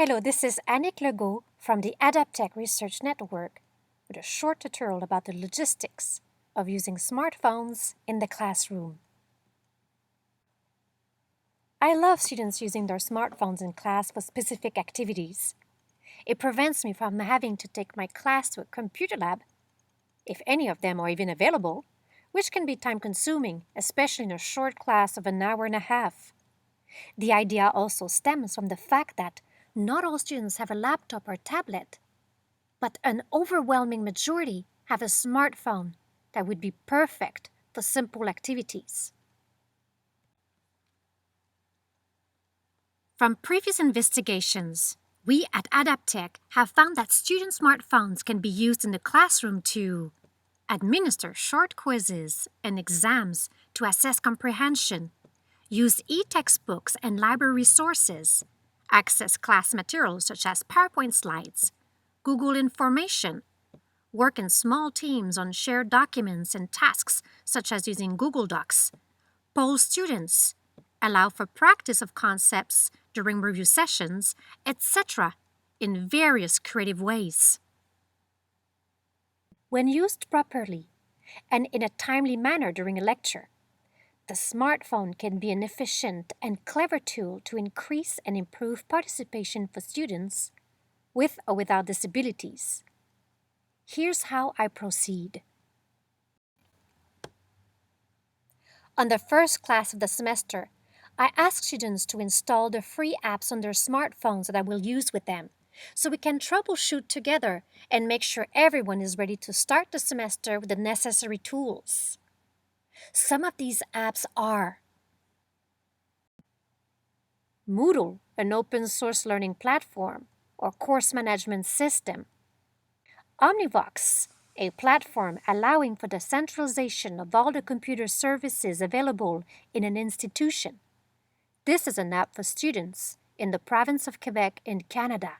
Hello, this is Annick Legault from the Adaptech Research Network with a short tutorial about the logistics of using smartphones in the classroom. I love students using their smartphones in class for specific activities. It prevents me from having to take my class to a computer lab, if any of them are even available, which can be time-consuming, especially in a short class of an hour and a half. The idea also stems from the fact that not all students have a laptop or tablet, but an overwhelming majority have a smartphone that would be perfect for simple activities. From previous investigations, we at Adaptech have found that student smartphones can be used in the classroom to administer short quizzes and exams to assess comprehension, use e-textbooks and library resources, access class materials such as PowerPoint slides, Google information, work in small teams on shared documents and tasks such as using Google Docs, poll students, allow for practice of concepts during review sessions, etc., in various creative ways. When used properly and in a timely manner during a lecture, the smartphone can be an efficient and clever tool to increase and improve participation for students with or without disabilities. Here's how I proceed. On the first class of the semester, I ask students to install the free apps on their smartphones that I will use with them, so we can troubleshoot together and make sure everyone is ready to start the semester with the necessary tools. Some of these apps are Moodle, an open-source learning platform or course management system. Omnivox, a platform allowing for the centralization of all the computer services available in an institution. This is an app for students in the province of Quebec in Canada.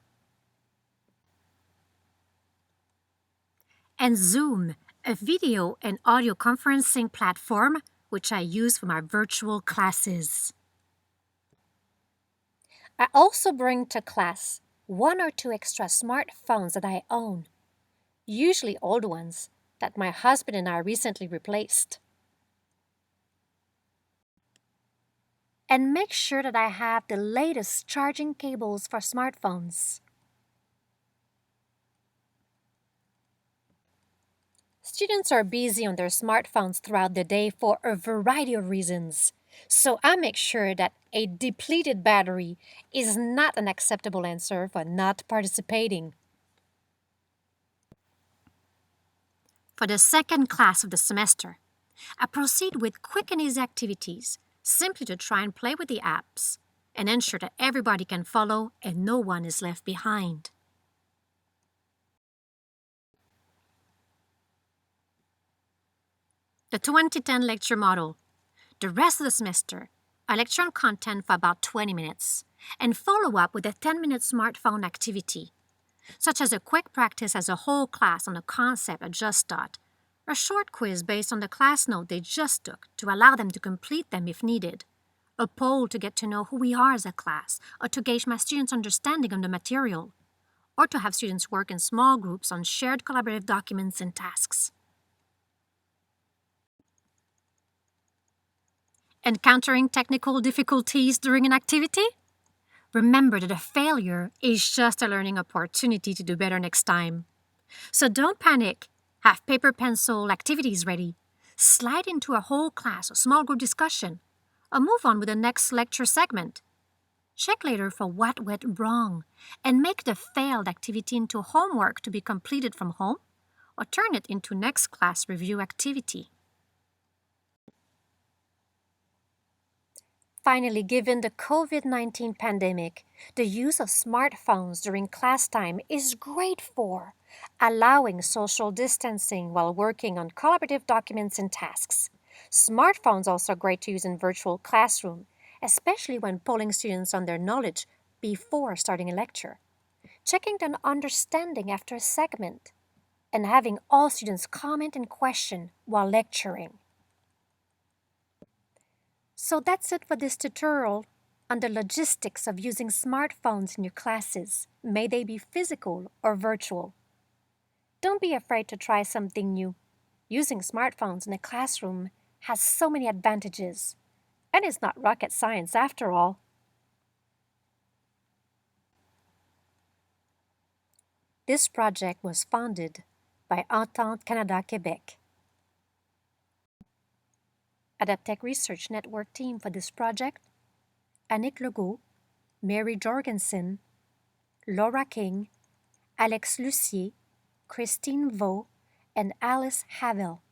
And Zoom, a video and audio conferencing platform which I use for my virtual classes. I also bring to class 1 or 2 extra smartphones that I own, usually old ones that my husband and I recently replaced. And make sure that I have the latest charging cables for smartphones. Students are busy on their smartphones throughout the day for a variety of reasons, so I make sure that a depleted battery is not an acceptable answer for not participating. For the second class of the semester, I proceed with quick and easy activities, simply to try and play with the apps and ensure that everybody can follow and no one is left behind. The 2010 lecture model. The rest of the semester, I lecture on content for about 20 minutes and follow up with a 10-minute smartphone activity, such as a quick practice as a whole class on a concept I just taught, or a short quiz based on the class note they just took to allow them to complete them if needed, a poll to get to know who we are as a class or to gauge my students' understanding of the material, or to have students work in small groups on shared collaborative documents and tasks. Encountering technical difficulties during an activity? Remember that a failure is just a learning opportunity to do better next time. So don't panic. Have paper pencil activities ready. Slide into a whole class or small group discussion, or move on with the next lecture segment. Check later for what went wrong, and make the failed activity into homework to be completed from home, or turn it into next class review activity. Finally, given the COVID-19 pandemic, the use of smartphones during class time is great for allowing social distancing while working on collaborative documents and tasks. Smartphones are also great to use in virtual classroom, especially when polling students on their knowledge before starting a lecture, checking their understanding after a segment, and having all students comment and question while lecturing. So that's it for this tutorial. on the logistics of using smartphones in your classes, may they be physical or virtual. Don't be afraid to try something new. Using smartphones in a classroom has so many advantages, and it's not rocket science after all. This project was funded by Entente Canada Québec. Adaptech Research Network Team for this project: Annick Legault, Mary Jorgensen, Laura King, Alex Lucier, Christine Vaux, and Alice Havel.